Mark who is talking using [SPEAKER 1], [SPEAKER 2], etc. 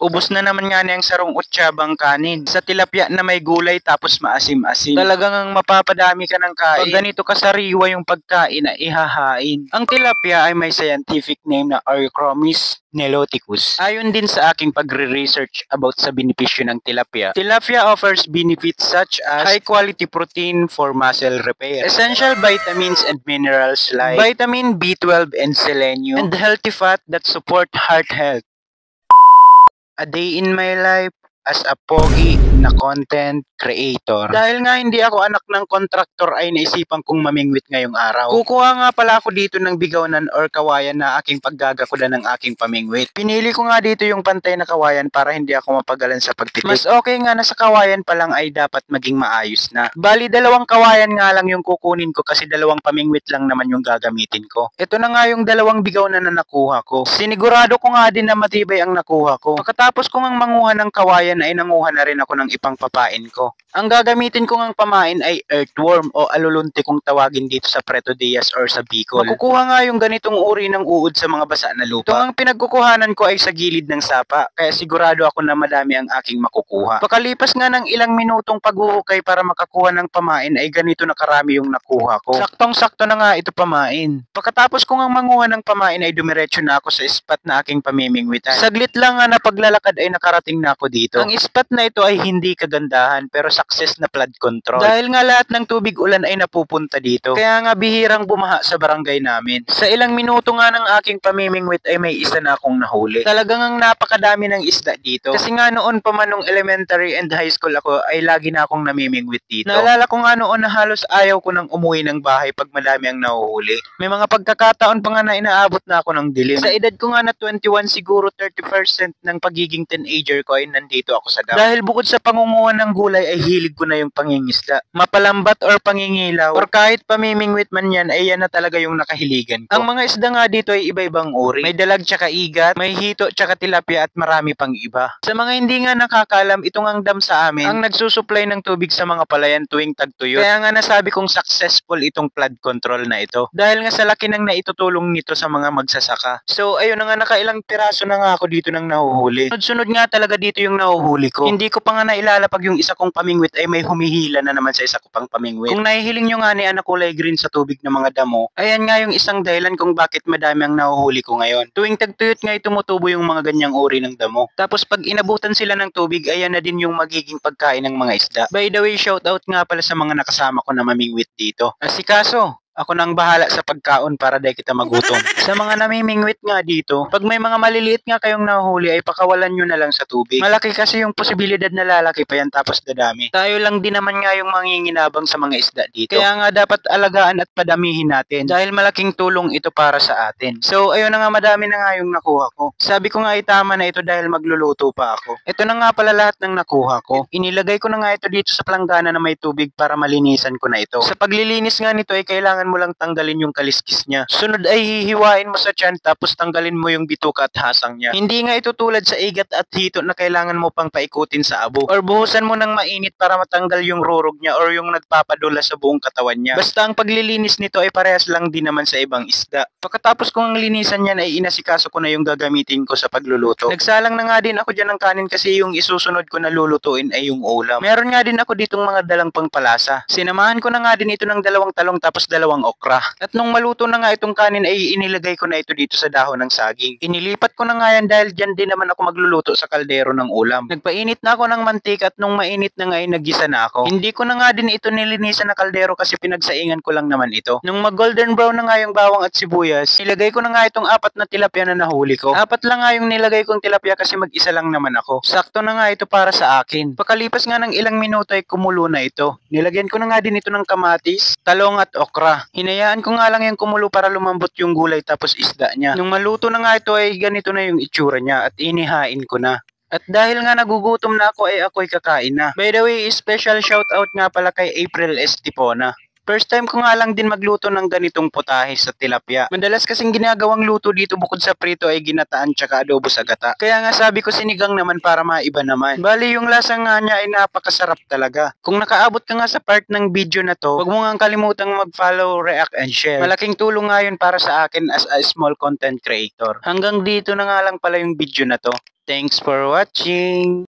[SPEAKER 1] Ubos na naman nga niyang sarong utsyabang kanin. Sa tilapia na may gulay tapos maasim-asim. Talagang ang mapapadami ka ng kain. Pag ganito kasariwa yung pagkain na ihahain. Ang tilapia ay may scientific name na Euchromis niloticus. Ayon din sa aking pagre-research about sa benepisyo ng tilapia, tilapia offers benefits such as high quality protein for muscle repair, essential vitamins and minerals like vitamin B12 and selenium, and healthy fat that support heart health. A day in my life as a pogi na content creator. Dahil nga hindi ako anak ng kontraktor ay naisipan kong mamingwit ngayong araw. Kukuha nga pala ako dito ng bigawan or kawayan na aking paggagakudan ng aking pamingwit. Pinili ko nga dito yung pantay na kawayan para hindi ako mapagalan sa pagtitik. Mas okay nga na sa kawayan pa lang ay dapat maging maayos na. Bali 2 kawayan nga lang yung kukunin ko kasi 2 pamingwit lang naman yung gagamitin ko. Ito na nga yung 2 bigaw na nakuha ko. Sinigurado ko nga din na matibay ang nakuha ko. Pagkatapos ko ngang manguha ng kawayan ay nanguha na rin ako ng ipang papain ko. Ang gagamitin ko ngang pamain ay earthworm o alulunti kung tawagin dito sa Preto Diaz or sa Bicol. Makukuha nga yung ganitong uri ng uod sa mga basa na lupa. Ito ang pinagkukuhanan ko ay sa gilid ng sapa, kaya sigurado ako na madami ang aking makukuha. Pakalipas nga ng ilang minutong paghuhukay para makakuha ng pamain ay ganito na karami yung nakuha ko. Saktong-sakto na nga ito pamain. Pagkatapos ko ngang manguha ng pamain ay dumiretso na ako sa spot na aking pamimingwitan. Saglit lang nga na paglalakad ay nakarating na ako dito. Ang spot na ito ay hindi kagandahan pero success na flood control. Dahil nga lahat ng tubig ulan ay napupunta dito. Kaya nga bihirang bumaha sa barangay namin. Sa ilang minuto nga ng aking pamimingwit ay may isa na akong nahuli. Talagang ang napakadami ng isda dito. Kasi nga noon pa man nung elementary and high school ako ay lagi na akong namimingwit dito. Naalala ko nga noon na halos ayaw ko nang umuwi ng bahay pag madami ang nahuhuli. May mga pagkakataon pa nga na inaabot na ako ng dilim. Sa edad ko nga na 21 siguro 30% ng pagiging teenager ko ay nandito ako sa dam. Dahil bukod sa pangunguha ng gulay ay hilig ko na yung pangingisda. Mapalambat or pangingilaw or kahit pamimingwit man yan ay yan na talaga yung nakahiligan ko. Ang mga isda nga dito ay iba-ibang uri. May dalag tsaka igat, may hito tsaka tilapia at marami pang iba. Sa mga hindi nga nakakalam, itong ang dam sa amin ang nagsusupply ng tubig sa mga palayan tuwing tagtuyot. Kaya nga nasabi kong successful itong flood control na ito. Dahil nga sa laki ng naitutulong nito sa mga magsasaka. So ayun na nga nakailang piraso na nga ako dito ng nahuhuli. Sunod-sunod nga talaga dito yung nahuhuli ko. Hindi ko pa nga nailalapag yung isa kong pamingwit ay may humihila na naman sa isa ko pang pamingwit. Kung nahihiling nyo nga ni na kulay green sa tubig ng mga damo, ayan nga yung isang dahilan kung bakit madami ang nahuhuli ko ngayon. Tuwing tagtuyot nga tumutubo yung mga ganyang uri ng damo. Tapos pag inabutan sila ng tubig, ayan na din yung magiging pagkain ng mga isda. By the way, shout out nga pala sa mga nakasama ko na mamingwit dito. Asikaso! Ako nang bahala sa pagkaon para di kita magutom. Sa mga namimingwit nga dito, pag may mga maliliit nga kayong nahuhuli ay pakawalan nyo na lang sa tubig. Malaki kasi yung posibilidad na lalaki pa yan tapos dadami. Tayo lang din naman nga yung manginginabang sa mga isda dito. Kaya nga dapat alagaan at padamihin natin dahil malaking tulong ito para sa atin. So ayun na nga madami na nga yung nakuha ko. Sabi ko nga itama na ito dahil magluluto pa ako. Ito na nga pala lahat ng nakuha ko. Inilagay ko na nga ito dito sa planggana na may tubig para malinisan ko na ito. Sa paglilinis nga nito ay kailangan mo lang tanggalin yung kaliskis niya. Sunod ay hihiwain mo sa tiyan tapos tanggalin mo yung bituka at hasang niya. Hindi nga ito tulad sa igat at hito na kailangan mo pang paikutin sa abo or buhusan mo ng mainit para matanggal yung rurog niya or yung nagpapadula sa buong katawan niya. Basta ang paglilinis nito ay parehas lang din naman sa ibang isda. Pagkatapos kong linisan yan ay inasikaso ko na yung gagamitin ko sa pagluluto. Nagsalang na nga din ako dyan ng kanin kasi yung isusunod ko na lulutuin ay yung ulam. Meron nga din ako ditong mga dalang pangpalasa. Sinamahan ko na nga din ito ng 2 talong tapos 2 okra. At nung maluto na nga itong kanin ay inilagay ko na ito dito sa dahon ng saging. Inilipat ko na nga yan dahil dyan din naman ako magluluto sa kaldero ng ulam. Nagpainit na ako ng mantika at nung mainit na nga ay naggisa na ako. Hindi ko na nga din ito nilinisan na kaldero kasi pinagsaingan ko lang naman ito. Nung mag golden brown na nga yung bawang at sibuyas, nilagay ko na nga itong 4 na tilapia na nahuli ko. 4 lang nga yung nilagay kong tilapia kasi mag-isa lang naman ako. Sakto na nga ito para sa akin. Pakalipas nga ng ilang minuto ay kumulo na ito. Nilagyan ko na nga din ito ng kamatis, talong at okra. Hinayaan ko nga lang yung kumulo para lumambot yung gulay tapos isda niya. Nung maluto na nga ito ay ganito na yung itsura niya at inihain ko na. At dahil nga nagugutom na ako ay ako'y kakain na. By the way, special shoutout nga pala kay April Estipona. First time ko nga lang din magluto ng ganitong putahe sa tilapia. Madalas kasing ginagawang luto dito bukod sa prito ay ginataan tsaka adobo sa gata. Kaya nga sabi ko sinigang naman para maiba naman. Bali yung lasa nga niya ay napakasarap talaga. Kung nakaabot ka nga sa part ng video na to, huwag mo nga kalimutang mag-follow, react, and share. Malaking tulong nga yun para sa akin as a small content creator. Hanggang dito na nga lang pala yung video na to. Thanks for watching!